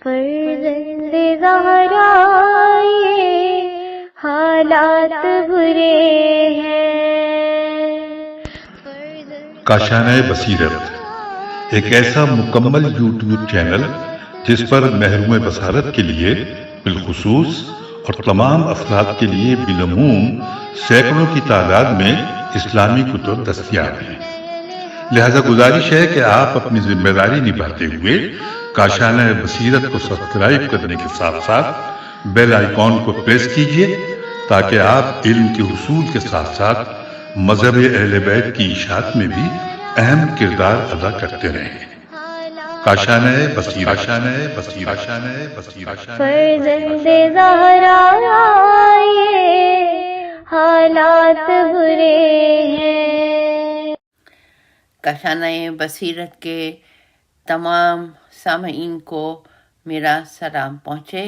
فرزند زہرا یہ حالات برے ہیں۔ کاشانۂ بصیرت ایک ایسا مکمل یوٹیوب چینل جس پر محروم بصارت کے لیے بالخصوص اور تمام افراد کے لیے بالعموم سینکڑوں کی تعداد میں اسلامی کتب دستیاب ہیں۔ لہذا گزارش ہے کہ آپ اپنی ذمہ داری نبھاتے ہوئے کاشانۂ بصیرت کو سبسکرائب کرنے کے ساتھ ساتھ بیل آئیکن کو پریس کیجیے تاکہ آپ علم کے حصول کے ساتھ ساتھ مذہب اہل بیت کی اشاعت میں بھی اہم کردار ادا کرتے رہیں۔ کاشانۂ بصیرت، کاشانۂ بصیرت، کاشانۂ بصیرت۔ فرزند زہرا یہ حالات برے ہیں۔ کاشانۂ بصیرت کے تمام سامعین کو میرا سلام پہنچے۔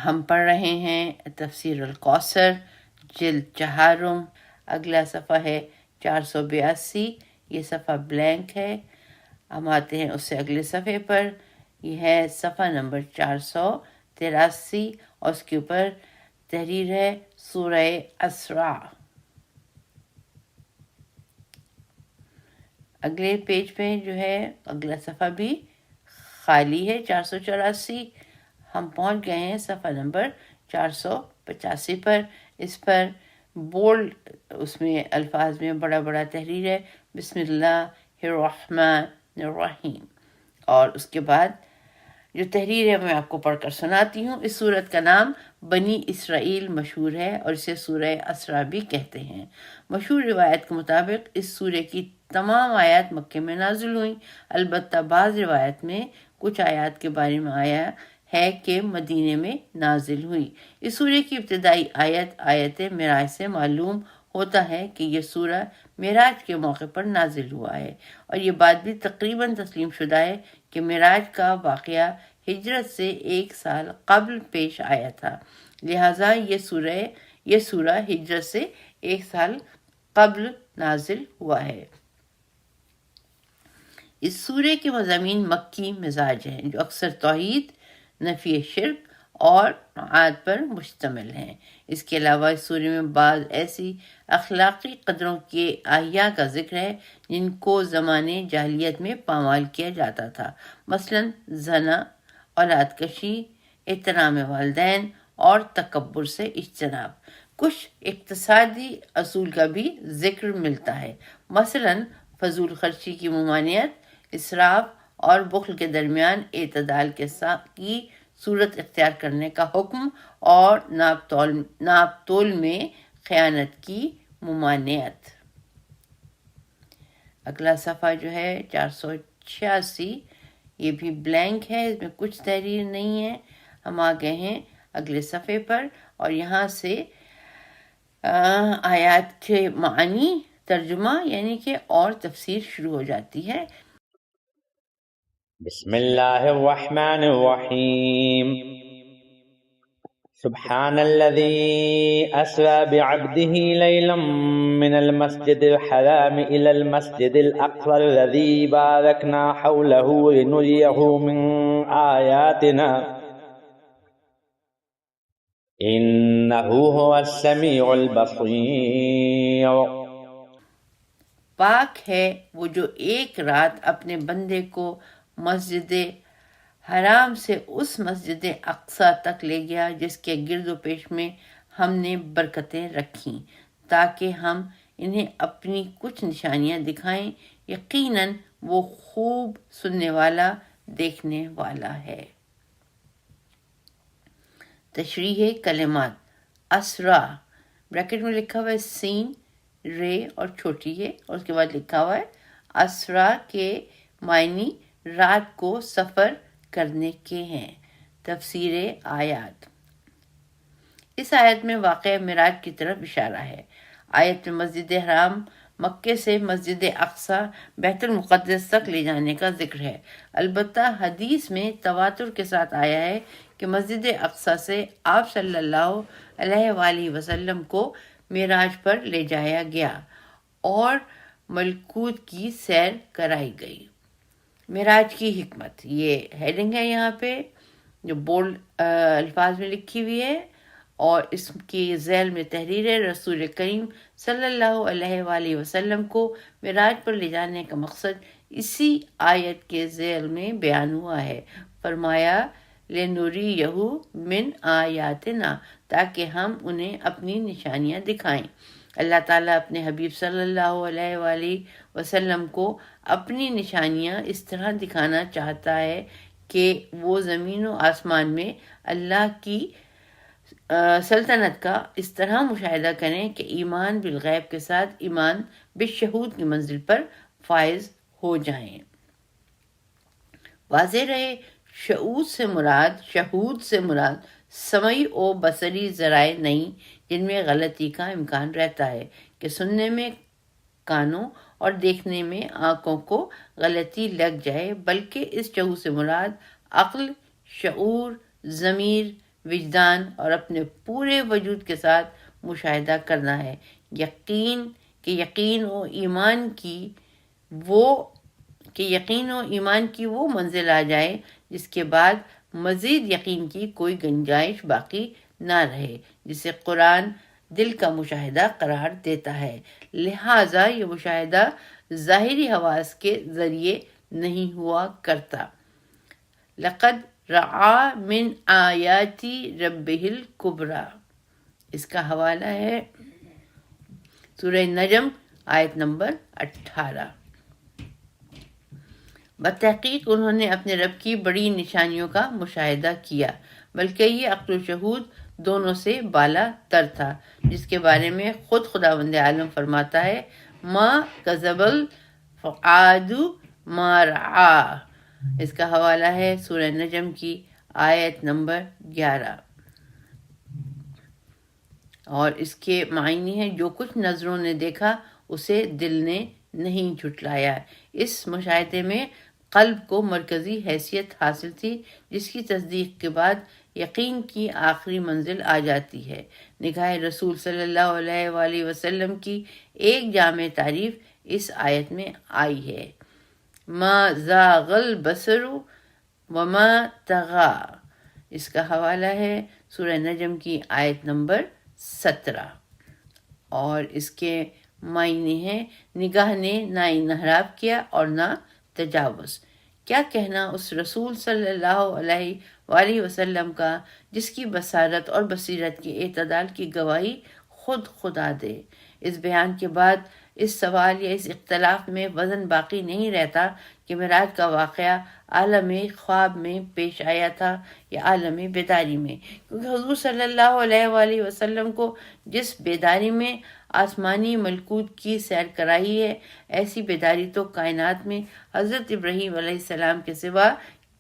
ہم پڑھ رہے ہیں تفسیر الکوثر جلد 4۔ اگلا صفحہ ہے 482۔ یہ صفحہ بلینک ہے۔ ہم آتے ہیں اس سے اگلے صفحے پر۔ یہ ہے صفحہ نمبر 483 اور اس کے اوپر تحریر ہے سورہ اسراء۔ اگلے پیج پہ جو ہے اگلا صفحہ بھی خالی ہے 484۔ ہم پہنچ گئے ہیں صفحہ نمبر 485 پر۔ اس پر بولڈ اس میں الفاظ میں بڑا بڑا تحریر ہے بسم اللہ الرحمن الرحیم، اور اس کے بعد جو تحریر ہے میں آپ کو پڑھ کر سناتی ہوں۔ اس سورت کا نام بنی اسرائیل مشہور ہے اور اسے سورہ اسراء بھی کہتے ہیں۔ مشہور روایت کے مطابق اس سورے کی تمام آیات مکے میں نازل ہوئیں، البتہ بعض روایت میں کچھ آیات کے بارے میں آیا ہے کہ مدینے میں نازل ہوئی۔ اس سورے کی ابتدائی آیت معراج سے معلوم ہوتا ہے کہ یہ سورہ معراج کے موقع پر نازل ہوا ہے، اور یہ بات بھی تقریباً تسلیم شدہ ہے کہ معراج کا واقعہ ہجرت سے 1 سال قبل پیش آیا تھا، لہٰذا یہ سورہ ہجرت سے 1 سال قبل نازل ہوا ہے۔ اس سورے کے مضامین مکی مزاج ہیں جو اکثر توحید، نفی شرک اور عاد پر مشتمل ہیں۔ اس کے علاوہ اس سورے میں بعض ایسی اخلاقی قدروں کے احیاء کا ذکر ہے جن کو زمانے جاہلیت میں پامال کیا جاتا تھا، مثلا زنا، اولاد کشی، احترام والدین اور تکبر سے اجتناب۔ کچھ اقتصادی اصول کا بھی ذکر ملتا ہے، مثلا فضول خرچی کی ممانعت، اسراف اور بخل کے درمیان اعتدال کی صورت اختیار کرنے کا حکم، اور ناپ تول میں خیانت کی ممانعت۔ اگلا صفحہ جو ہے 486، یہ بھی بلینک ہے، اس میں کچھ تحریر نہیں ہے۔ ہم آ گئے ہیں اگلے صفحے پر، اور یہاں سے آیات کے معنی، ترجمہ یعنی کہ اور تفسیر شروع ہو جاتی ہے۔ بسم اللہ الرحمن الرحیم۔ سبحان الذي أسرى بعبده ليلا من المسجد الحرام إلى المسجد الأقصى الذي باركنا حوله لنريه من آياتنا إنه هو السميع البصير۔ پاک ہے وہ جو ایک رات اپنے بندے کو مسجد حرام سے اس مسجد اقصیٰ تک لے گیا جس کے گرد و پیش میں ہم نے برکتیں رکھیں تاکہ ہم انہیں اپنی کچھ نشانیاں دکھائیں، یقیناً وہ خوب سننے والا، دیکھنے والا ہے۔ تشریح کلمات۔ اسرا بریکٹ میں لکھا ہوا ہے سین، رے اور چھوٹی ہے، اور اس کے بعد لکھا ہوا ہے اسرا کے معنی رات کو سفر کرنے کے ہیں۔ تفسیر آیات۔ اس آیت میں واقعہ معراج کی طرف اشارہ ہے۔ آیت میں مسجد حرام مکے سے مسجد اقصیٰ بیت المقدس تک لے جانے کا ذکر ہے، البتہ حدیث میں تواتر کے ساتھ آیا ہے کہ مسجد اقصیٰ سے آپ صلی اللہ علیہ وآلہ وسلم کو معراج پر لے جایا گیا اور ملکوت کی سیر کرائی گئی۔ معراج کی حکمت، یہ ہیڈنگ ہے یہاں پہ جو بولڈ الفاظ میں لکھی ہوئی ہے، اور اس کی ذیل میں تحریر ہے رسول کریم صلی اللہ علیہ وآلہ وسلم کو معراج پر لے جانے کا مقصد اسی آیت کے ذیل میں بیان ہوا ہے۔ فرمایا لِنُرِيَهُ مِنْ آیاتنا، تاکہ ہم انہیں اپنی نشانیاں دکھائیں۔ اللہ تعالیٰ اپنے حبیب صلی اللہ علیہ وآلہ وسلم کو اپنی نشانیاں اس طرح دکھانا چاہتا ہے کہ وہ زمین و آسمان میں اللہ کی سلطنت کا اس طرح مشاہدہ کریں کہ ایمان بالغیب کے ساتھ ایمان بالشہود کی منزل پر فائز ہو جائیں۔ واضح رہے، شہود سے مراد سمعی و بصری ذرائع نہیں جن میں غلطی کا امکان رہتا ہے کہ سننے میں کانوں اور دیکھنے میں آنکھوں کو غلطی لگ جائے، بلکہ اس شہود سے مراد عقل، شعور، ضمیر، وجدان اور اپنے پورے وجود کے ساتھ مشاہدہ کرنا ہے، یقین و ایمان کی وہ منزل آ جائے جس کے بعد مزید یقین کی کوئی گنجائش باقی نہ رہے، جسے قرآن دل کا مشاہدہ قرار دیتا ہے۔ لہٰذا یہ مشاہدہ ظاہری حواس کے ذریعے نہیں ہوا کرتا۔ لقد رأى من آیات ربہ الکبریٰ، اس کا حوالہ ہے سورہ نجم آیت نمبر 18۔ بتحقیق انہوں نے اپنے رب کی بڑی نشانیوں کا مشاہدہ کیا، بلکہ یہ عقل و شہود دونوں سے بالا تر تھا، جس کے بارے میں خود خداوند عالم فرماتا ہے ما کذب الفؤاد ما رأى۔ اس کا حوالہ ہے سورہ نجم کی آیت نمبر 11، اور اس کے معنی ہے جو کچھ نظروں نے دیکھا اسے دل نے نہیں جھٹلایا۔ اس مشاہدے میں قلب کو مرکزی حیثیت حاصل تھی، جس کی تصدیق کے بعد یقین کی آخری منزل آ جاتی ہے۔ نگاہ رسول صلی اللہ علیہ وآلہ وسلم کی ایک جامع تعریف اس آیت میں آئی ہے، ما زاغ البصر وما طغى۔ اس کا حوالہ ہے سورہ نجم کی آیت نمبر 17، اور اس کے معنی ہے نگاہ نے نہ انحراف کیا اور نہ تجاوز۔ کیا کہنا اس رسول صلی اللہ علیہ وآلہ وسلم کا جس کی بصارت اور بصیرت کے اعتدال کی گواہی خود خدا دے۔ اس بیان کے بعد اس سوال یا اس اختلاف میں وزن باقی نہیں رہتا کہ معراج کا واقعہ عالم خواب میں پیش آیا تھا یا عالم بیداری میں، کیونکہ حضور صلی اللہ علیہ وآلہ وسلم کو جس بیداری میں آسمانی ملکوت کی سیر کرائی ہے، ایسی بیداری تو کائنات میں حضرت ابراہیم علیہ السلام کے سوا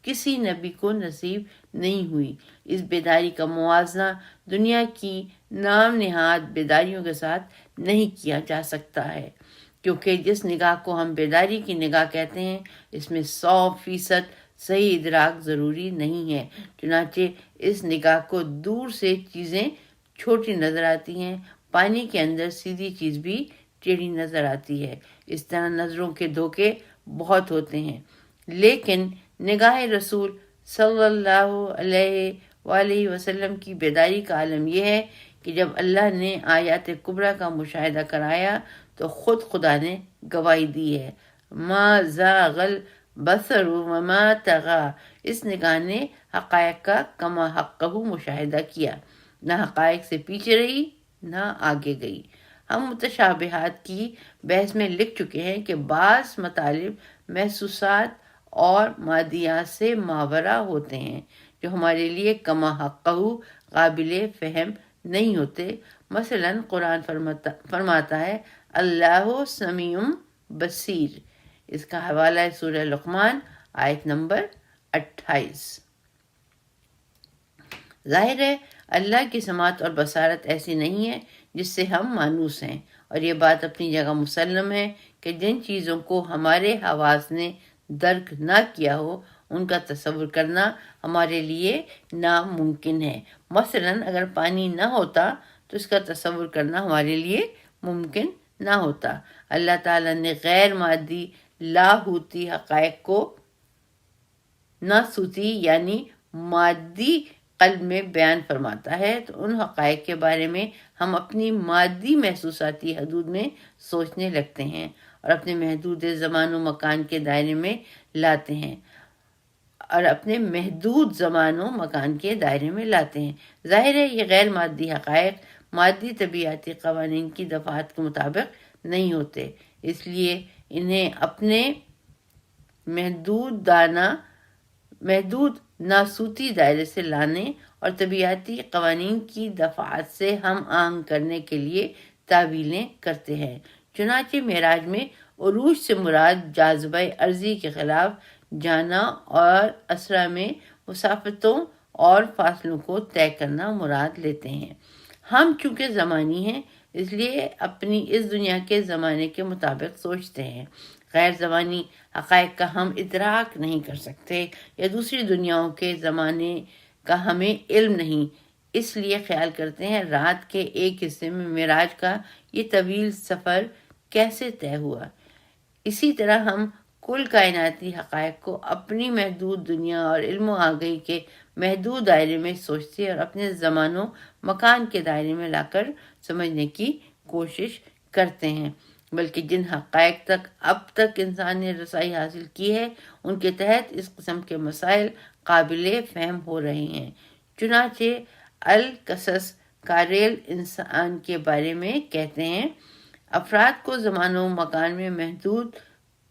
کسی نبی کو نصیب نہیں ہوئی۔ اس بیداری کا موازنہ دنیا کی نام نہاد بیداریوں کے ساتھ نہیں کیا جا سکتا ہے، کیونکہ جس نگاہ کو ہم بیداری کی نگاہ کہتے ہیں اس میں 100% صحیح ادراک ضروری نہیں ہے۔ چنانچہ اس نگاہ کو دور سے چیزیں چھوٹی نظر آتی ہیں، پانی کے اندر سیدھی چیز بھی ٹیڑھی نظر آتی ہے۔ اس طرح نظروں کے دھوکے بہت ہوتے ہیں، لیکن نگاہ رسول صلی اللہ علیہ وآلہ وسلم کی بیداری کا عالم یہ ہے کہ جب اللہ نے آیات کبریٰ کا مشاہدہ کرایا تو خود خدا نے گواہی دی ہے، ما زاغ البصر وما طغى۔ اس نگاہ نے حقائق کا کما حقہ مشاہدہ کیا، نہ حقائق سے پیچھے رہی نہ آگے گئی۔ ہم متشابہات کی بحث میں لکھ چکے ہیں کہ بعض مطالب محسوسات اور مادیات سے ماورا ہوتے ہیں جو ہمارے لیے کما حقہ قابل فہم نہیں ہوتے۔ مثلا قرآن فرماتا ہے اللہ سمیع بصیر۔ اس کا حوالہ ہے سورہ لقمان آیت نمبر 28۔ ظاہر ہے اللہ کی سماعت اور بصارت ایسی نہیں ہے جس سے ہم مانوس ہیں، اور یہ بات اپنی جگہ مسلم ہے کہ جن چیزوں کو ہمارے حواس نے درک نہ کیا ہو ان کا تصور کرنا ہمارے لیے ناممکن ہے۔ مثلا اگر پانی نہ ہوتا تو اس کا تصور کرنا ہمارے لیے ممکن نہ ہوتا۔ اللہ تعالیٰ نے غیر مادی لاہوتی حقائق کو ناسوتی یعنی مادی قلب میں بیان فرماتا ہے، تو ان حقائق کے بارے میں ہم اپنی مادی محسوساتی حدود میں سوچنے لگتے ہیں اور اپنے محدود زمان و مکان کے دائرے میں لاتے ہیں ظاہر ہے یہ غیر مادی حقائق مادی طبیعتی قوانین کی دفعات کے مطابق نہیں ہوتے، اس لیے انہیں اپنے محدود ناسوتی دائرے سے لانے اور طبیعتی قوانین کی دفعات سے ہم آہنگ کرنے کے لیے تعویلیں کرتے ہیں۔ چنانچہ معراج میں عروج سے مراد جاذبہ ارضی کے خلاف جانا اور اسرا میں مسافتوں اور فاصلوں کو طے کرنا مراد لیتے ہیں۔ ہم چونکہ زمانی ہیں اس لیے اپنی اس دنیا کے زمانے کے مطابق سوچتے ہیں، غیر زمانی حقائق کا ہم ادراک نہیں کر سکتے یا دوسری دنیاؤں کے زمانے کا ہمیں علم نہیں، اس لیے خیال کرتے ہیں رات کے ایک حصے میں معراج کا یہ طویل سفر کیسے طے ہوا۔ اسی طرح ہم کل کائناتی حقائق کو اپنی محدود دنیا اور علم و آگاہی کے محدود دائرے میں سوچتے اور اپنے زمان و مکان کے دائرے میں لا کر سمجھنے کی کوشش کرتے ہیں، بلکہ جن حقائق تک اب تک انسان نے رسائی حاصل کی ہے ان کے تحت اس قسم کے مسائل قابل فہم ہو رہے ہیں۔ چنانچہ القصص کاریل انسان کے بارے میں کہتے ہیں، افراد کو زمان و مکان میں محدود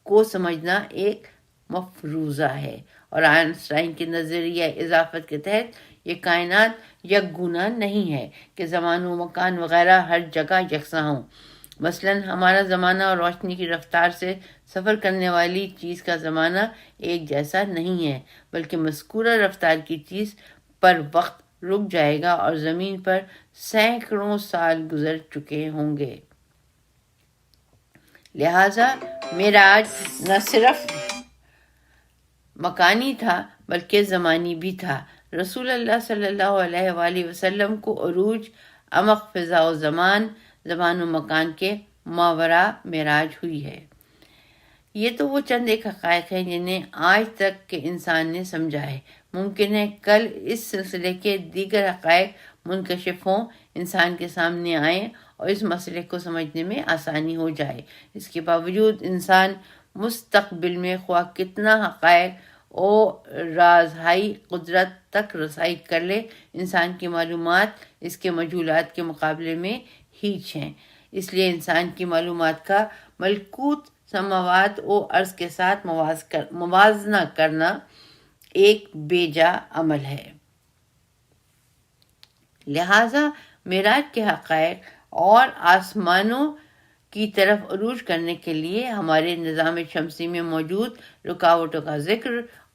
کو سمجھنا ایک مفروضہ ہے، اور آئنسٹائن کے نظریہ اضافت کے تحت یہ کائنات یکگنا نہیں ہے کہ زمان و مکان وغیرہ ہر جگہ یکساں ہوں۔ مثلاً ہمارا زمانہ اور روشنی کی رفتار سے سفر کرنے والی چیز کا زمانہ ایک جیسا نہیں ہے، بلکہ مذکورہ رفتار کی چیز پر وقت رک جائے گا اور زمین پر سینکڑوں سال گزر چکے ہوں گے۔ لہٰذا معراج نہ صرف مکانی تھا بلکہ زمانی بھی تھا۔ رسول اللہ صلی اللہ علیہ وآلہ وسلم کو عروج عمق فضا و زمان و مکان کے ماورا معراج ہوئی ہے۔ یہ تو وہ چند ایک حقائق ہیں جنہیں آج تک کے انسان نے سمجھا ہے۔ ممکن ہے کل اس سلسلے کے دیگر حقائق منکشف ہوں، انسان کے سامنے آئیں اور اس مسئلے کو سمجھنے میں آسانی ہو جائے۔ اس کے باوجود انسان مستقبل میں خواہ کتنا حقائق اور رازہائی قدرت تک رسائی کر لے، انسان کی معلومات اس کے مجہولات کے مقابلے میں ہیچ ہیں۔ اس لیے انسان کی معلومات کا ملکوت سماوات و ارض کے ساتھ موازنہ کرنا ایک بے جا عمل ہے۔ لہٰذا معراج کے حقائق اور آسمانوں کی طرف عروج کرنے کے لیے ہمارے نظام شمسی میں موجود رکاوٹوں کا ذکر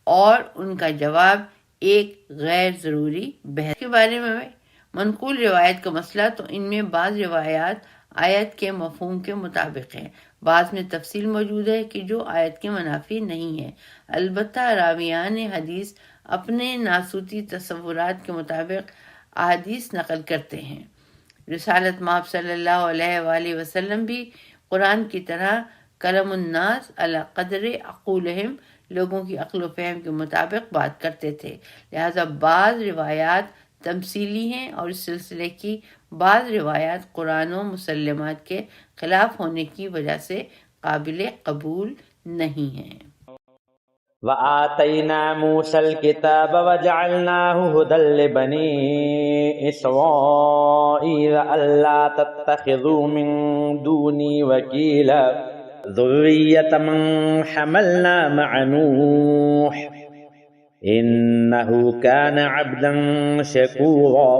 اور ان کا جواب ایک غیر ضروری بحث کے بارے میں منقول روایت کا مسئلہ، تو ان میں بعض روایات آیت کے مفہوم کے مطابق ہیں، بعض میں تفصیل موجود ہے کہ جو آیت کے منافی نہیں ہے۔ البتہ راویان حدیث اپنے ناسوتی تصورات کے مطابق احادیث نقل کرتے ہیں۔ رسالت مآب صلی اللہ علیہ وآلہ وسلم بھی قرآن کی طرح کلم الناس علی قدر عقولہم، لوگوں کی عقل و فہم کے مطابق بات کرتے تھے، لہذا بعض روایات تمثیلی ہیں اور اس سلسلے کی بعض روایات قرآن و مسلمات کے خلاف ہونے کی وجہ سے قابل قبول نہیں ہیں۔ وآتينا موسى الكتاب وجعلناه هدى لبني إسرائيل ألا تتخذوا من دوني وكيلا ذرية من حملنا مع نوح إنه كان عبدا شكورا۔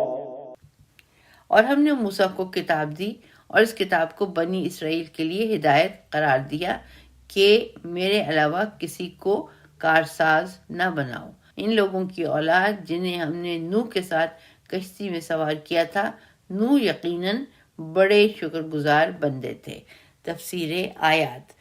اور ہم نے موسیٰ کو کتاب دی اور اس کتاب کو بنی اسرائیل کے لیے ہدایت قرار دیا کہ میرے علاوہ کسی کو کارساز نہ بناؤ۔ ان لوگوں کی اولاد جنہیں ہم نے نوح کے ساتھ کشتی میں سوار کیا تھا، نوح یقیناً بڑے شکر گزار بندے تھے۔ تفسیر آیات،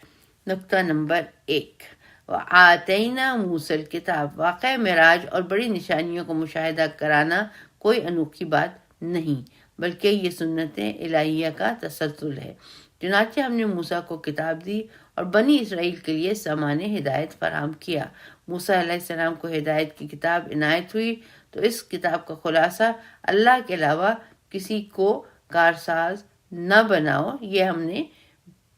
نقطہ نمبر 1، وآتینا موسیٰ الکتاب، واقع معراج اور بڑی نشانیوں کو مشاہدہ کرانا کوئی انوکھی بات نہیں، بلکہ یہ سنت الہیہ کا تسلسل ہے۔ چنانچہ ہم نے موسیٰ کو کتاب دی اور بنی اسرائیل کے لیے سامان ہدایت فراہم کیا۔ موسیٰ علیہ السلام کو ہدایت کی کتاب عنایت ہوئی تو اس کتاب کا خلاصہ اللہ کے علاوہ کسی کو کارساز نہ بناؤ، یہ ہم نے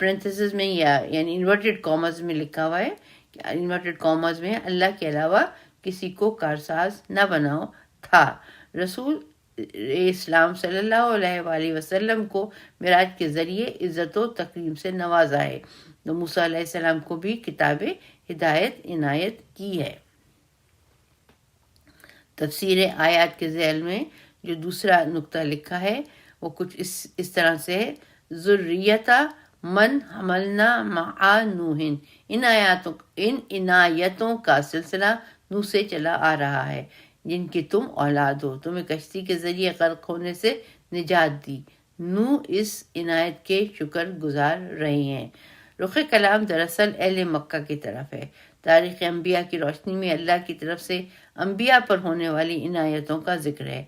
پرنتھسز میں یعنی انورٹڈ کامز میں لکھا ہوا ہے کہ انورٹڈ کامز میں اللہ کے علاوہ کسی کو کارساز نہ بناؤ تھا۔ رسول اسلام صلی اللہ علیہ وآلہ وسلم کو معراج کے ذریعے عزت و تکریم سے نوازا ہے، تو موسیٰ علیہ السلام کو بھی کتاب ہدایت عنایت کی ہے۔ تفسیر آیات کے ذیل میں جو دوسرا نقطہ لکھا ہے وہ کچھ اس طرح سے ہے: ذریتا من حملنا مع نوح، ان عنایتوں کا سلسلہ نوح سے چلا آ رہا ہے جن کی تم اولاد ہو، تمہیں کشتی کے ذریعے غرق ہونے سے نجات دی۔ نوح اس عنایت کے شکر گزار رہے ہیں۔ رخ کلام دراصل اہل مکہ کی طرف ہے۔ تاریخ انبیاء کی روشنی میں اللہ کی طرف سے انبیاء پر ہونے والی عنایتوں کا ذکر ہے۔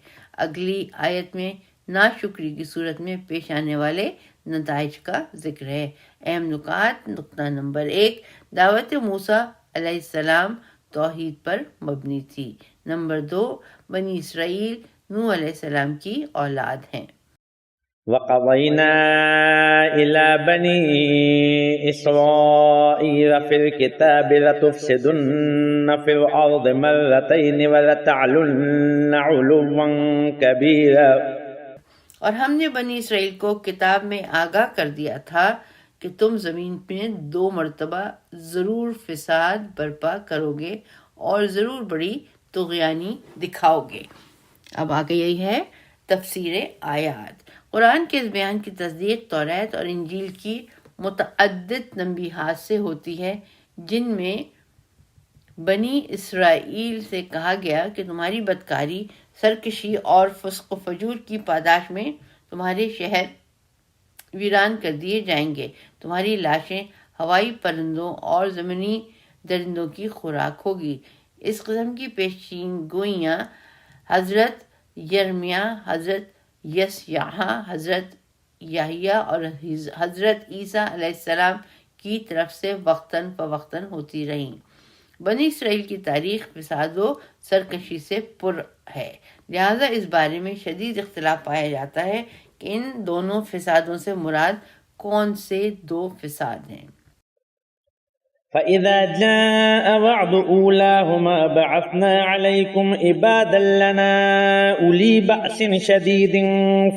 اگلی آیت میں ناشکری کی صورت میں پیش آنے والے نتائج کا ذکر ہے۔ اہم نکات: نقطہ نمبر 1، دعوت موسیٰ علیہ السلام توحید پر مبنی تھی۔ نمبر 2، بنی اسرائیل نوح علیہ السلام کی اولاد ہیں۔ وَقَضَيْنَا إِلَى بَنِي إِسْرَائِيلَ فِي الْكِتَابِ لَتُفْسِدُنَّ فِي الْأَرْضِ مَرَّتَيْنِ وَلَتَعْلُنَّ عُلُوًّا كَبِيرًا۔ اور ہم نے بنی اسرائیل کو کتاب میں آگاہ کر دیا تھا کہ تم زمین میں 2 مرتبہ ضرور فساد برپا کرو گے اور ضرور بڑی طغیانی دکھاؤ گے۔ اب آگے یہی ہے تفسیر آیات۔ قرآن کے اس بیان کی تصدیق توریت اور انجیل کی متعدد تنبیہات سے ہوتی ہے، جن میں بنی اسرائیل سے کہا گیا کہ تمہاری بدکاری، سرکشی اور فسق و فجور کی پاداش میں تمہارے شہر ویران کر دیے جائیں گے، تمہاری لاشیں ہوائی پرندوں اور زمینی درندوں کی خوراک ہوگی۔ اس قسم کی پیشین گوئیاں حضرت یرمیہ، حضرت یسیاہ، حضرت یحییٰ اور حضرت عیسیٰ علیہ السلام کی طرف سے وقتاً فوقتاً ہوتی رہیں۔ بنی اسرائیل کی تاریخ فساد و سرکشی سے پر ہے، لہٰذا اس بارے میں شدید اختلاف پایا جاتا ہے کہ ان دونوں فسادوں سے مراد کون سے 2 فساد ہیں۔ فَإِذَا جَاءَ وَعْدُ أُولَاهُمَا بَعَثْنَا عَلَيْكُمْ عِبَادًا لَنَا أُولِي بَأْسٍ شَدِيدٍ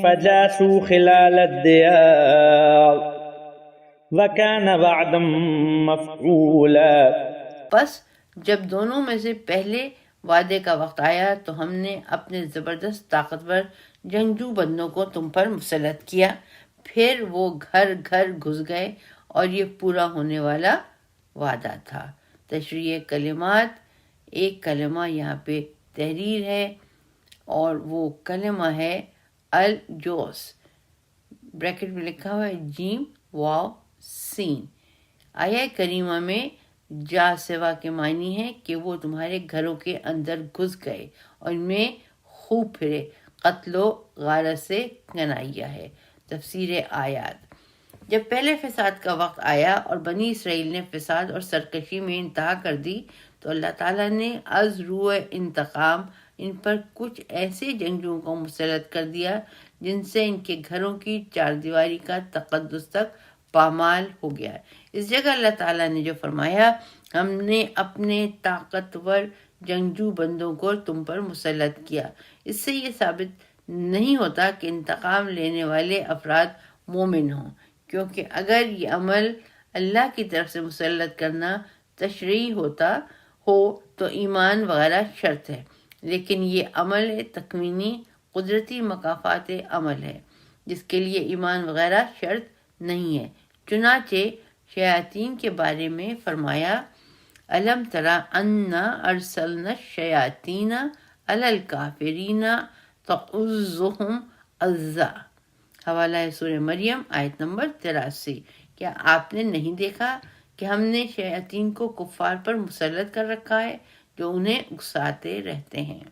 فَجَاسُوا خِلَالَ الدِّيَارِ وَكَانَ وَعْدًا مَفْعُولًا۔ پس جب دونوں میں سے پہلے وعدے کا وقت آیا تو ہم نے اپنے زبردست طاقتور جنگجو بندوں کو تم پر مسلط کیا، پھر وہ گھر گھر گھس گئے اور یہ پورا ہونے والا وعدہ تھا۔ تشریح کلمات، ایک کلمہ یہاں پہ تحریر ہے اور وہ کلمہ ہے الجوس، بریکٹ میں لکھا ہوا ہے جیم واو سین۔ آیہ کریمہ میں جا سوا کے معنی ہے کہ وہ تمہارے گھروں کے اندر گھس گئے اور ان میں خوب پھرے، قتل و غارت سے کنائیہ ہے۔ تفسیر آیات۔ جب پہلے فساد کا وقت آیا اور بنی اسرائیل نے فساد اور سرکشی میں انتہا کر دی تو اللہ تعالیٰ نے از روح انتقام ان پر کچھ ایسے جنگجوؤں کو مسلط کر دیا جن سے ان کے گھروں کی 4 دیواری کا تقدس تک پامال ہو گیا۔ اس جگہ اللہ تعالیٰ نے جو فرمایا ہم نے اپنے طاقتور جنگجو بندوں کو تم پر مسلط کیا، اس سے یہ ثابت نہیں ہوتا کہ انتقام لینے والے افراد مومن ہوں، کیونکہ اگر یہ عمل اللہ کی طرف سے مسلط کرنا تشریعی ہوتا ہو تو ایمان وغیرہ شرط ہے، لیکن یہ عمل تکوینی قدرتی مکافات عمل ہے جس کے لیے ایمان وغیرہ شرط نہیں ہے۔ چنانچہ شیاطین کے بارے میں فرمایا الم تری انا ارسلنا الشیاطین علی الکافرین تعزهم عزا، حوالہ ہے سورہ مریم آیت نمبر 83۔ کیا آپ نے نہیں دیکھا کہ ہم نے شیاطین کو کفار پر مسلط کر رکھا ہے جو انہیں اکساتے رہتے ہیں۔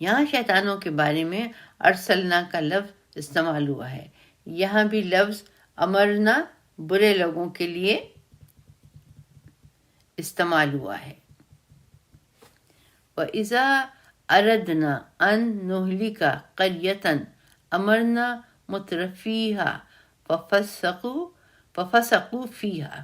یہاں شیطانوں کے بارے میں ارسلنا کا لفظ استعمال ہوا ہے، یہاں بھی لفظ امرنا برے لوگوں کے لیے استعمال ہوا ہے۔ وَإِذَا أَرَدْنَا أَن نُهْلِكَ قَرْيَةً أَمَرْنَا مُتْرَفِيهَا فَفَسَقُوا فِيهَا،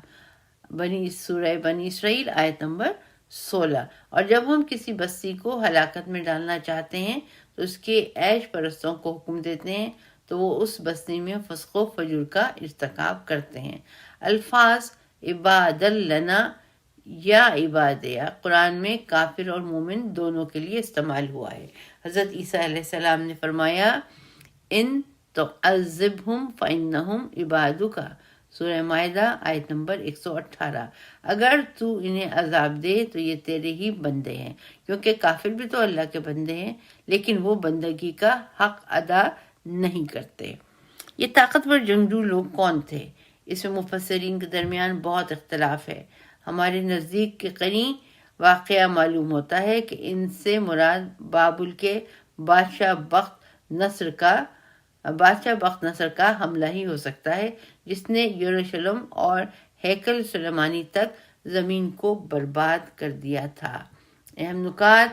سورہ بنی اسرائیل آیت نمبر 16۔ اور جب ہم کسی بستی کو ہلاکت میں ڈالنا چاہتے ہیں تو اس کے عیش پرستوں کو حکم دیتے ہیں تو وہ اس بستی میں فسق و فجور کا ارتکاب کرتے ہیں۔ الفاظ عباد لنا یا عبادیہ قرآن میں کافر اور مومن دونوں کے لیے استعمال ہوا ہے۔ حضرت عیسیٰ علیہ السلام نے فرمایا ان تعذبہم فإنہم عبادک، سورہ مائدہ آیت نمبر 118۔ اگر تو انہیں عذاب دے تو یہ تیرے ہی بندے ہیں، کیونکہ کافر بھی تو اللہ کے بندے ہیں لیکن وہ بندگی کا حق ادا نہیں کرتے۔ یہ طاقتور جنگجو لوگ کون تھے؟ اس میں مفسرین کے درمیان بہت اختلاف ہے۔ ہمارے نزدیک کے قریب واقعہ معلوم ہوتا ہے کہ ان سے مراد بابل کے بادشاہ بخت نصر کا حملہ ہی ہو سکتا ہے، جس نے یروشلم اور ہیکل سلیمانی تک زمین کو برباد کر دیا تھا۔ اہم نکات: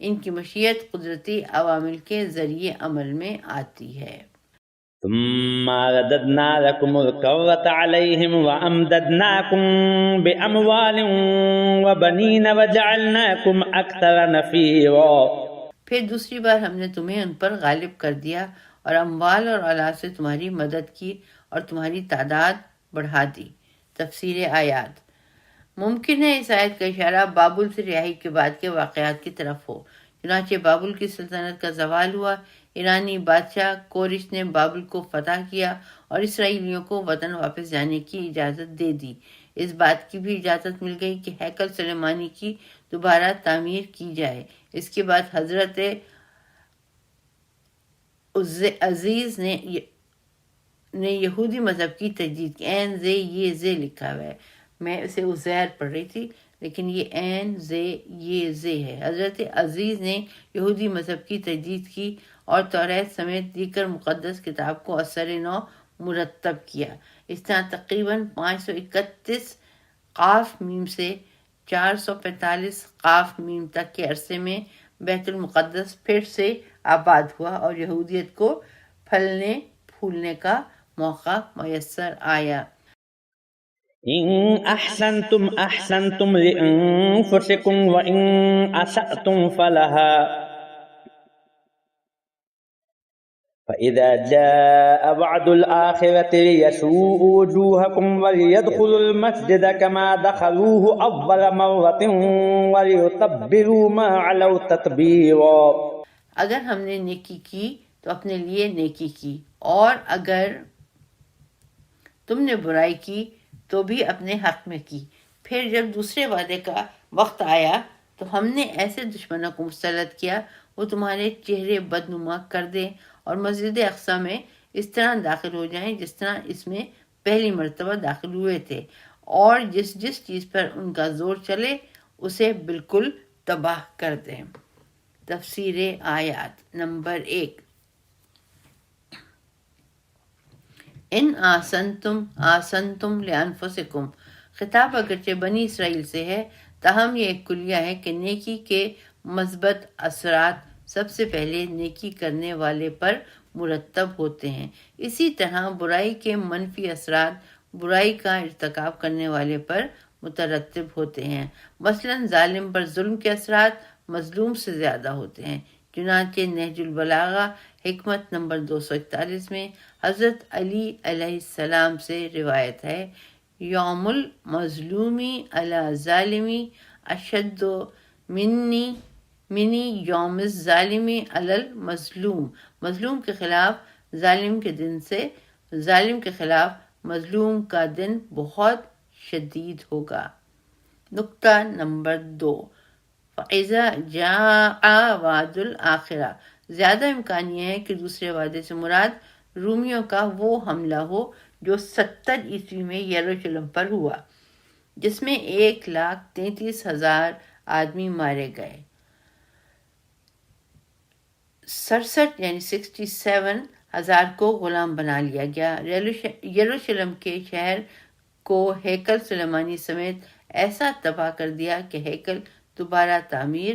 ان کی مشیت قدرتی عوامل کے ذریعے عمل میں آتی ہے۔ ثم رددنا لكم الكرة عليهم وأمددناكم بأموال وبنين وجعلناكم أكثر نفيرا۔ پھر دوسری بار ہم نے تمہیں ان پر غالب کر دیا اور اموال اور اولاد سے تمہاری مدد کی اور تمہاری تعداد بڑھا دی۔ تفسیر آیات۔ ممکن ہے اس آیت کا اشارہ بابل سے رہائی کے بعد کے واقعات کی طرف ہو۔ چنانچہ بابل کی سلطنت کا زوال ہوا، ایرانی بادشاہ کورش نے بابل کو فتح کیا اور اسرائیلیوں کو وطن واپس جانے کی اجازت دے دی۔ اس بات کی بھی اجازت مل گئی کہ ہیکل سلیمانی کی دوبارہ تعمیر کی جائے۔ اس کے بعد حضرت عزیز نے یہودی مذہب کی تجدید کی۔ این زے یہ زے لکھا ہوا ہے، میں اسے عزیر پڑھ رہی تھی لیکن یہ این زے یہ زے ہے۔ حضرت عزیز نے یہودی مذہب کی تجدید کی اور توریت سمیت دیگر مقدس کتاب کو اثر نو مرتب کیا۔ اس طرح تقریباً 531 قاف میم سے 445 قاف میم تک کے عرصے میں بیت المقدس پھر سے آباد ہوا اور یہودیت کو پھلنے پھولنے کا موقع میسر آیا۔ إن أحسنتم أحسنتم لأنفسكم وإن أسأتم فلها فإذا جاء وعد الآخرة ليسوءوا وجوهكم وليدخلوا المسجد كما دخلوه أول مرة وليتبروا ما علوا تتبيرا۔ اگر ہم نے نیکی کی تو اپنے لیے نیکی کی، اور اگر تم نے برائی کی تو بھی اپنے حق میں کی۔ پھر جب دوسرے وعدے کا وقت آیا تو ہم نے ایسے دشمنوں کو مسلط کیا وہ تمہارے چہرے بدنما کر دیں اور مسجد اقصی میں اس طرح داخل ہو جائیں جس طرح اس میں پہلی مرتبہ داخل ہوئے تھے، اور جس چیز پر ان کا زور چلے اسے بالکل تباہ کر دیں۔ تفسیر آیات۔ نمبر 1، ان آسنتم لانفسکم۔ خطاب اگرچہ بنی اسرائیل سے ہے، تاہم یہ ایک کلیہ ہے کہ نیکی کے مثبت اثرات سب سے پہلے نیکی کرنے والے پر مرتب ہوتے ہیں، اسی طرح برائی کے منفی اثرات برائی کا ارتکاب کرنے والے پر مترتب ہوتے ہیں۔ مثلا ظالم پر ظلم کے اثرات مظلوم سے زیادہ ہوتے ہیں۔ چنانچہ نہج البلاغہ حکمت نمبر 241 میں حضرت علی علیہ السلام سے روایت ہے، یوم المظلومی علی ظالمی اشد منی یوم الظالمی علی المظلوم۔ مظلوم کے خلاف ظالم کے خلاف مظلوم کا دن بہت شدید ہوگا۔ نقطہ نمبر 2، فَإِذَا جَاءَ وَعْدُ الْآخِرَةِ۔ زیادہ امکان یہ ہے کہ دوسرے وعدے سے مراد رومیوں کا وہ حملہ ہو جو 70 عیسوی میں یروشلم پر ہوا، جس میں 1,33,000 آدمی مارے گئے۔ 67 یعنی 67 1000 کو غلام بنا لیا گیا۔ یروشلم کے شہر کو ہیکل سلیمانی سمیت ایسا تباہ کر دیا کہ ہیکل دوبارہ تعمیر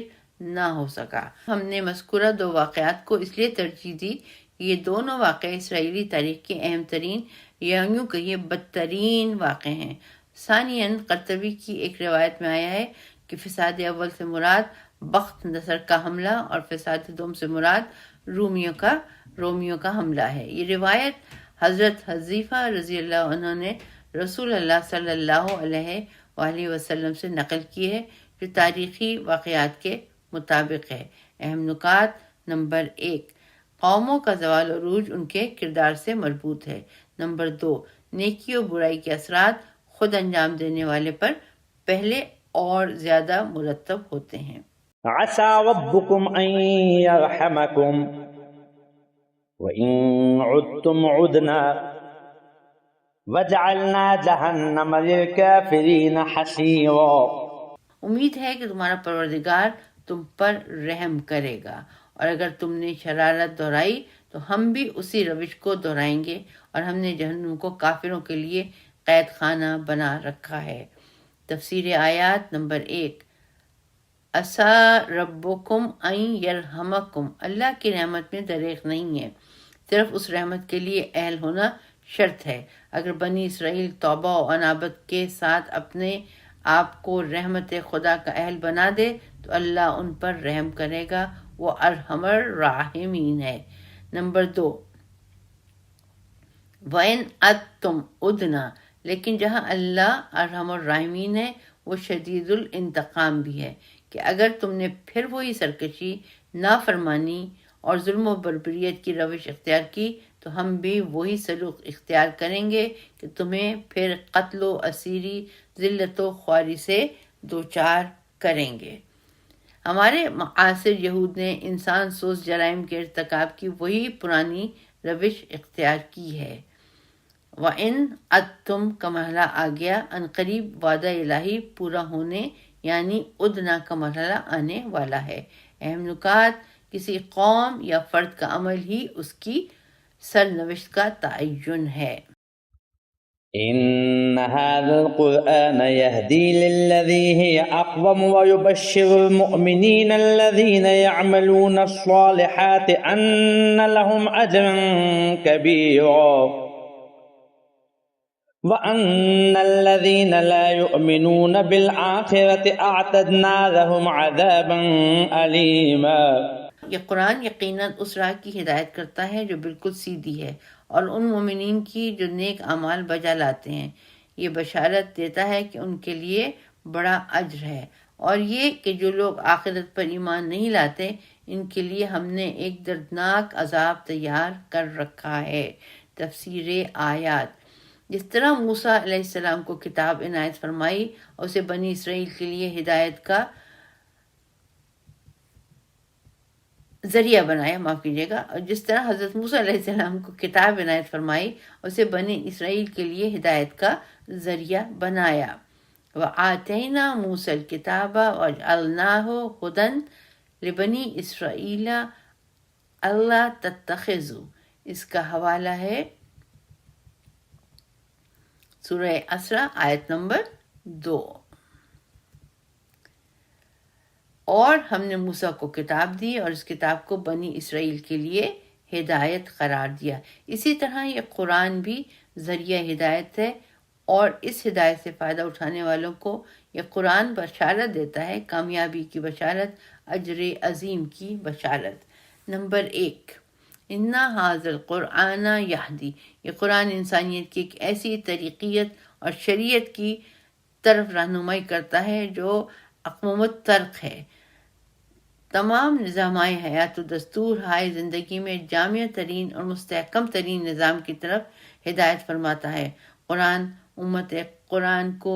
نہ ہو سکا۔ ہم نے مذکورہ 2 واقعات کو اس لیے ترجیح دی کہ یہ دونوں واقعے اسرائیلی تاریخ کے اہم ترین یا یوں کہیے بدترین واقعے ہیں۔ ثانیاً قرطبی کی ایک روایت میں آیا ہے کہ فساد اول سے مراد بخت نصر کا حملہ اور فساد دوم سے مراد رومیوں کا حملہ ہے۔ یہ روایت حضرت حذیفہ رضی اللہ عنہ نے رسول اللہ صلی اللہ علیہ وآلہ وسلم سے نقل کی ہے، جو تاریخی واقعات کے مطابق ہے۔ اہم نکات: نمبر 1، قوموں کا زوال و عروج ان کے کردار سے مربوط ہے۔ نمبر 2، نیکی و برائی کے اثرات خود انجام دینے والے پر پہلے اور زیادہ مرتب ہوتے ہیں۔ عسى ربكم أن يرحمكم وإن عدتم عدنا وجعلنا جهنم للكافرين حصيرا۔ امید ہے کہ تمہارا پروردگار تم پر رحم کرے گا، اور اگر تم نے شرارت دہرائی تو ہم بھی اسی روش کو دہرائیں گے، اور ہم نے جہنم کو کافروں کے لیے قید خانہ بنا رکھا ہے۔ تفسیر آیات: نمبر 1، عسیٰ ربکم ان یرحمکم، اللہ کی رحمت میں دریغ نہیں ہے، صرف اس رحمت کے لیے اہل ہونا شرط ہے۔ اگر بنی اسرائیل توبہ و انابت کے ساتھ اپنے آپ کو رحمت خدا کا اہل بنا دے تو اللہ ان پر رحم کرے گا، وہ ارحم الراحمین ہے۔ نمبر 2، وَإِنْ عَدْتُمْ عُدْنَا، لیکن جہاں اللہ ارحم الراحمین ہے وہ شدید الانتقام بھی ہے، کہ اگر تم نے پھر وہی سرکشی، نافرمانی اور ظلم و بربریت کی روش اختیار کی تو ہم بھی وہی سلوک اختیار کریں گے کہ تمہیں پھر قتل و اسیری، ذلت و خواری سے دوچار کریں گے۔ ہمارے معاصر یہود نے انسان سوز جرائم کے ارتکاب کی وہی پرانی روش اختیار کی ہے۔ وَإِنْ عَدْتُمْ کا مرحلہ آ گیا، عنقریب وعدہ الہی پورا ہونے یعنی ادنا کا مرحلہ آنے والا ہے۔ اہم نکات: کسی قوم یا فرد کا عمل ہی اس کی سرنوشت کا تعین ہے۔ إن هذا القرآن يهدي للذي هي أقوم ويبشر المؤمنين الذين يعملون الصالحات أن لهم أجرا كبيرا وأن الذين لا يؤمنون بالآخرة أعتدنا لهم عذابا أليما۔ یہ قرآن یقیناً اس راہ کی ہدایت کرتا ہے جو بالکل سیدھی ہے، اور ان مومنین کی جو نیک اعمال بجا لاتے ہیں، یہ بشارت دیتا ہے کہ ان کے لیے بڑا اجر ہے، اور یہ کہ جو لوگ آخرت پر ایمان نہیں لاتے ان کے لیے ہم نے ایک دردناک عذاب تیار کر رکھا ہے۔ تفسیر آیات: جس طرح موسیٰ علیہ السلام کو کتاب عنایت فرمائی اور اسے بنی اسرائیل کے لیے ہدایت کا ذریعہ بنایا، اور جس طرح حضرت موسیٰ علیہ السلام کو کتاب عنایت فرمائی اور اسے بنی اسرائیل کے لیے ہدایت کا ذریعہ بنایا۔ وَآتَيْنَا مُوسَى الْكِتَابَ وَجَعَلْنَاهُ هُدًى لِبَنِي إِسْرَائِيلَ أَلَّا تَتَّخِذُوا، اس کا حوالہ ہے سورہ اسراء آیت نمبر 2۔ اور ہم نے موسیٰ کو کتاب دی اور اس کتاب کو بنی اسرائیل کے لیے ہدایت قرار دیا۔ اسی طرح یہ قرآن بھی ذریعہ ہدایت ہے، اور اس ہدایت سے فائدہ اٹھانے والوں کو یہ قرآن بشارت دیتا ہے، کامیابی کی بشارت، اجر عظیم کی بشارت۔ نمبر 1، اِنَّ هَٰذَا الْقُرْآنَ يَهْدِي، یہ قرآن انسانیت کی ایک ایسی طریقیت اور شریعت کی طرف رہنمائی کرتا ہے جو اقوام الطرق ہے، تمام نظامۂ حیات و دستور ہائے زندگی میں جامع ترین اور مستحکم ترین نظام کی طرف ہدایت فرماتا ہے۔ قرآن امت قرآن کو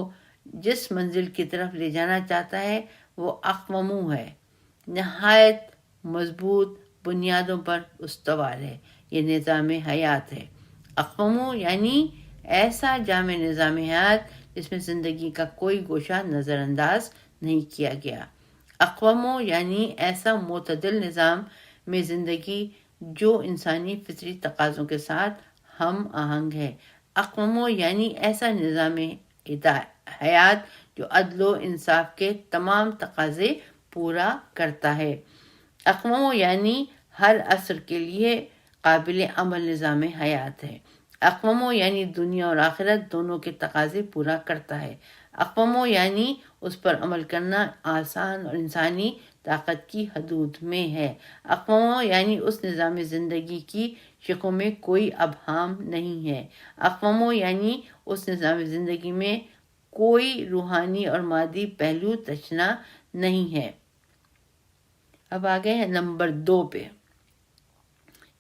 جس منزل کی طرف لے جانا چاہتا ہے وہ اقواموں ہے، نہایت مضبوط بنیادوں پر استوار ہے، یہ نظام حیات ہے۔ اقواموں یعنی ایسا جامع نظام حیات جس میں زندگی کا کوئی گوشہ نظر انداز نہیں کیا گیا۔ اقواموں یعنی ایسا معتدل نظام میں زندگی جو انسانی فطری تقاضوں کے ساتھ ہم آہنگ ہے۔ اقوام یعنی ایسا نظام حیات جو عدل و انصاف کے تمام تقاضے پورا کرتا ہے۔ اقوام یعنی ہر عصر کے لیے قابل عمل نظام حیات ہے۔ اقوام یعنی دنیا اور آخرت دونوں کے تقاضے پورا کرتا ہے۔ اقوام یعنی اس پر عمل کرنا آسان اور انسانی طاقت کی حدود میں ہے۔ اقوام یعنی اس نظام زندگی کی شقوں میں کوئی ابہام نہیں ہے۔ اقوام یعنی اس نظام زندگی میں کوئی روحانی اور مادی پہلو تشنا نہیں ہے۔ اب آگے ہے نمبر 2 پہ،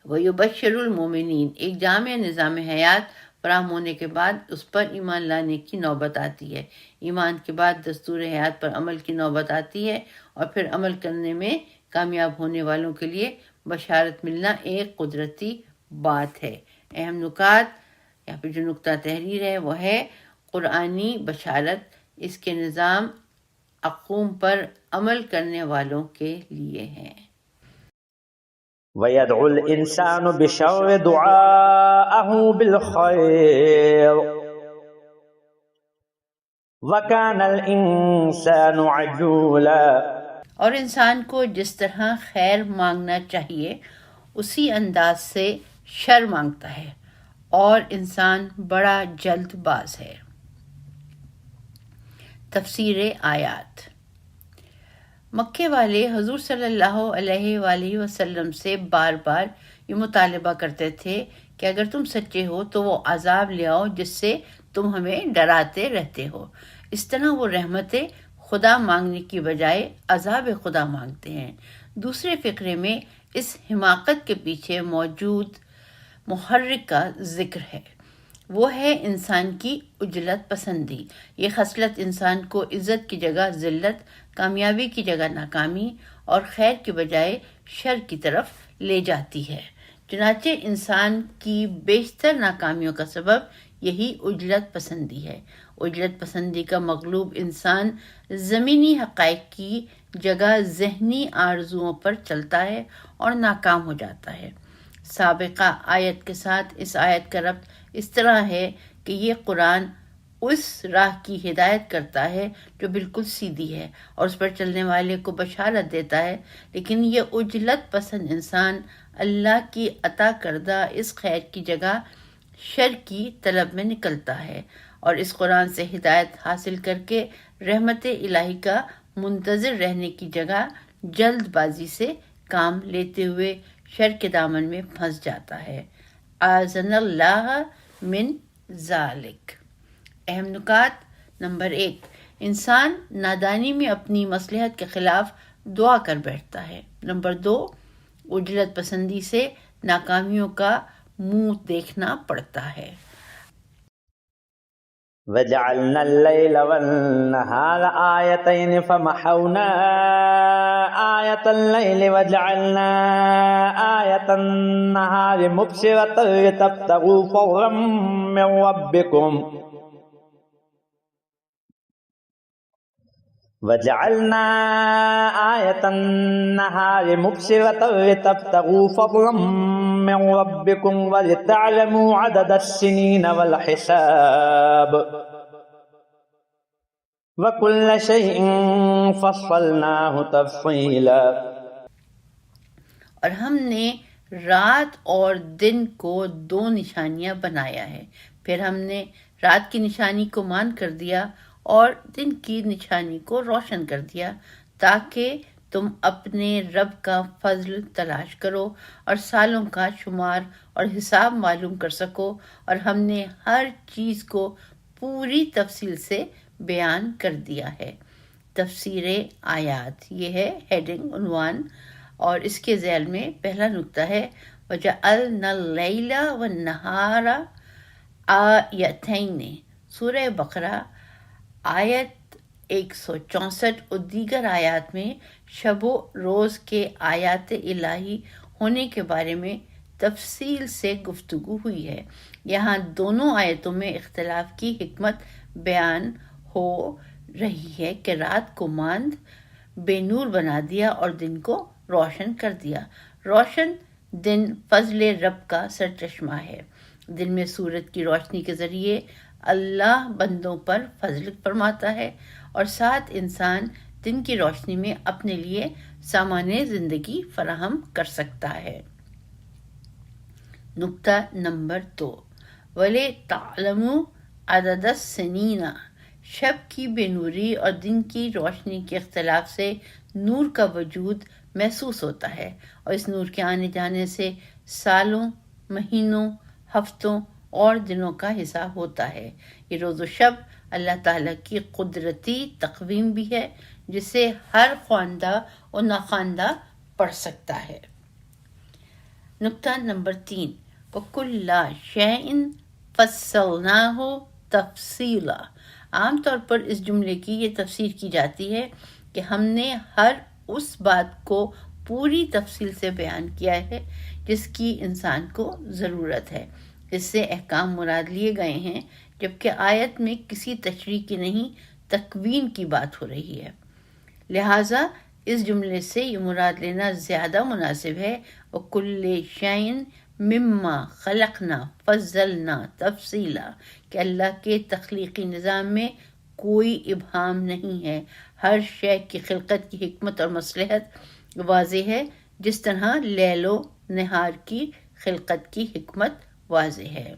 وَيُبَشِّرُ الْمُؤْمِنِينَ۔ ایک جامع نظام حیات فراہم ہونے کے بعد اس پر ایمان لانے کی نوبت آتی ہے۔ ایمان کے بعد دستور حیات پر عمل کی نوبت آتی ہے، اور پھر عمل کرنے میں کامیاب ہونے والوں کے لیے بشارت ملنا ایک قدرتی بات ہے۔ اہم نکات، یہاں پہ جو نقطہ تحریر ہے وہ ہے قرآنی بشارت اس کے نظام اقوام پر عمل کرنے والوں کے لیے ہیں۔ وَيَدْعُ الْإِنسَانُ بِالشَّرِّ دُعَاءَهُ بِالْخَيْرِ وَكَانَ الْإِنسَانُ عَجُولًا۔ اور انسان کو جس طرح خیر مانگنا چاہیے اسی انداز سے شر مانگتا ہے، اور انسان بڑا جلد باز ہے۔ تفسیر آیات۔ مکے والے حضور صلی اللہ علیہ وآلہ وسلم سے بار بار یہ مطالبہ کرتے تھے کہ اگر تم سچے ہو تو وہ عذاب لے آؤ جس سے تم ہمیں ڈراتے رہتے ہو۔ اس طرح وہ رحمت خدا مانگنے کی بجائے عذاب خدا مانگتے ہیں۔ دوسرے فقرے میں اس حماقت کے پیچھے موجود محرک کا ذکر ہے، وہ ہے انسان کی عجلت پسندی۔ یہ خصلت انسان کو عزت کی جگہ ذلت، کامیابی کی جگہ ناکامی اور خیر کی بجائے شر کی طرف لے جاتی ہے۔ چنانچہ انسان کی بیشتر ناکامیوں کا سبب یہی عجلت پسندی ہے۔ عجلت پسندی کا مغلوب انسان زمینی حقائق کی جگہ ذہنی آرزوؤں پر چلتا ہے اور ناکام ہو جاتا ہے۔ سابقہ آیت کے ساتھ اس آیت کا ربط اس طرح ہے کہ یہ قرآن اس راہ کی ہدایت کرتا ہے جو بالکل سیدھی ہے اور اس پر چلنے والے کو بشارت دیتا ہے، لیکن یہ عجلت پسند انسان اللہ کی عطا کردہ اس خیر کی جگہ شر کی طلب میں نکلتا ہے، اور اس قرآن سے ہدایت حاصل کر کے رحمت الہی کا منتظر رہنے کی جگہ جلد بازی سے کام لیتے ہوئے شر کے دامن میں پھنس جاتا ہے۔ اعاذنا اللہ من ذالک۔ اہم نکات۔ نمبر 1، انسان نادانی میں اپنی مصلحت کے خلاف دعا کر بیٹھتا ہے۔ نمبر 2، عجلت پسندی سے ناکامیوں کا منہ دیکھنا پڑتا ہے۔ وَجَعَلْنَا اللَّيْلَ وَالنَّهَارَ آيَتَيْنِ فَمَحَوْنَا آيَةَ اللَّيْلِ وَجَعَلْنَا آيَةَ النَّهَارِ مُبْصِرَةً لِتَبْتَغُوا فَضْلًا مِّن رَّبِّكُمْ وَجَعَلْنَا آيَةَ النَّهَارِ مُبْصِرَةً لِتَبْتَغُوا فَضْلًا مِّن رَّبِّكُمْ وَلِتَعْلَمُوا عَدَدَ السِّنِينَ وَالْحِسَابَ وَكُلَّ شَيْءٍ فَصَّلْنَاهُ تَفْصِيلًا۔ اور ہم نے رات اور دن کو 2 نشانیاں بنایا ہے، پھر ہم نے رات کی نشانی کو مان کر دیا اور دن کی نشانی کو روشن کر دیا، تاکہ تم اپنے رب کا فضل تلاش کرو اور سالوں کا شمار اور حساب معلوم کر سکو، اور ہم نے ہر چیز کو پوری تفصیل سے بیان کر دیا ہے۔ تفسیر آیات، یہ ہے ہیڈنگ، عنوان، اور اس کے ذیل میں پہلا نقطہ ہے وَجَعَلْنَا اللَّيْلَ وَالنَّهَارَ آیتین۔ سورہ بقرہ آیت 164 اور دیگر آیات میں شب و روز کے آیات الہی ہونے کے بارے میں تفصیل سے گفتگو ہوئی ہے۔ یہاں دونوں آیتوں میں اختلاف کی حکمت بیان ہو رہی ہے کہ رات کو ماند بے نور بنا دیا اور دن کو روشن کر دیا۔ روشن دن فضل رب کا سرچشمہ ہے۔ دن میں سورج کی روشنی کے ذریعے اللہ بندوں پر فضل فرماتا ہے اور ساتھ انسان دن کی روشنی میں اپنے لیے سامان زندگی فراہم کر سکتا ہے۔ نقطہ نمبر 2، وَلِتَعْلَمُوا عَدَدَ السِّنِينَ، شب کی بے نوری اور دن کی روشنی کے اختلاف سے نور کا وجود محسوس ہوتا ہے، اور اس نور کے آنے جانے سے سالوں، مہینوں، ہفتوں اور دنوں کا حساب ہوتا ہے۔ یہ روز و شب اللہ تعالیٰ کی قدرتی تقویم بھی ہے، جسے ہر خواندہ اور ناخواندہ پڑھ سکتا ہے۔ نقطہ نمبر 3، وَكُلَّ شَيْءٍ فَصَّلْنَاهُ تَفْصِيلًا، عام طور پر اس جملے کی یہ تفسیر کی جاتی ہے کہ ہم نے ہر اس بات کو پوری تفصیل سے بیان کیا ہے جس کی انسان کو ضرورت ہے۔ اس سے احکام مراد لیے گئے ہیں، جبکہ آیت میں کسی تشریح کی نہیں، تکوین کی بات ہو رہی ہے۔ لہٰذا اس جملے سے یہ مراد لینا زیادہ مناسب ہے، وَكُلِّ شَيْءٍ مِّمَّا خَلَقْنَا فَصَّلْنَا تَفْصِيلًا، کہ اللہ کے تخلیقی نظام میں کوئی ابہام نہیں ہے، ہر شے کی خلقت کی حکمت اور مصلحت واضح ہے، جس طرح لیل و نہار کی خلقت کی حکمت واضح ہے۔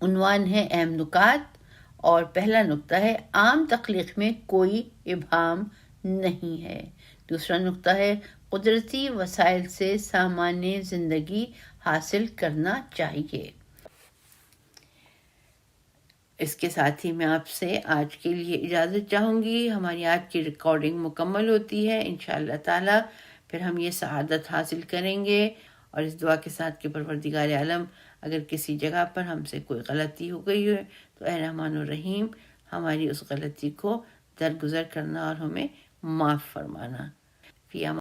عنوان ہے اہم نکات، اور پہلا نقطہ ہے عام تخلیق میں کوئی ابہام نہیں ہے۔ دوسرا نقطہ ہے قدرتی وسائل سے سامان زندگی حاصل کرنا چاہیے۔ اس کے ساتھ ہی میں آپ سے آج کے لیے اجازت چاہوں گی۔ ہماری آج کی ریکارڈنگ مکمل ہوتی ہے، انشاءاللہ تعالی پھر ہم یہ سعادت حاصل کریں گے، اور اس دعا کے ساتھ کہ پروردگار عالم اگر کسی جگہ پر ہم سے کوئی غلطی ہو گئی ہے تو اے رحمان الرحیم ہماری اس غلطی کو درگزر کرنا اور ہمیں معاف فرمانا۔ فی امان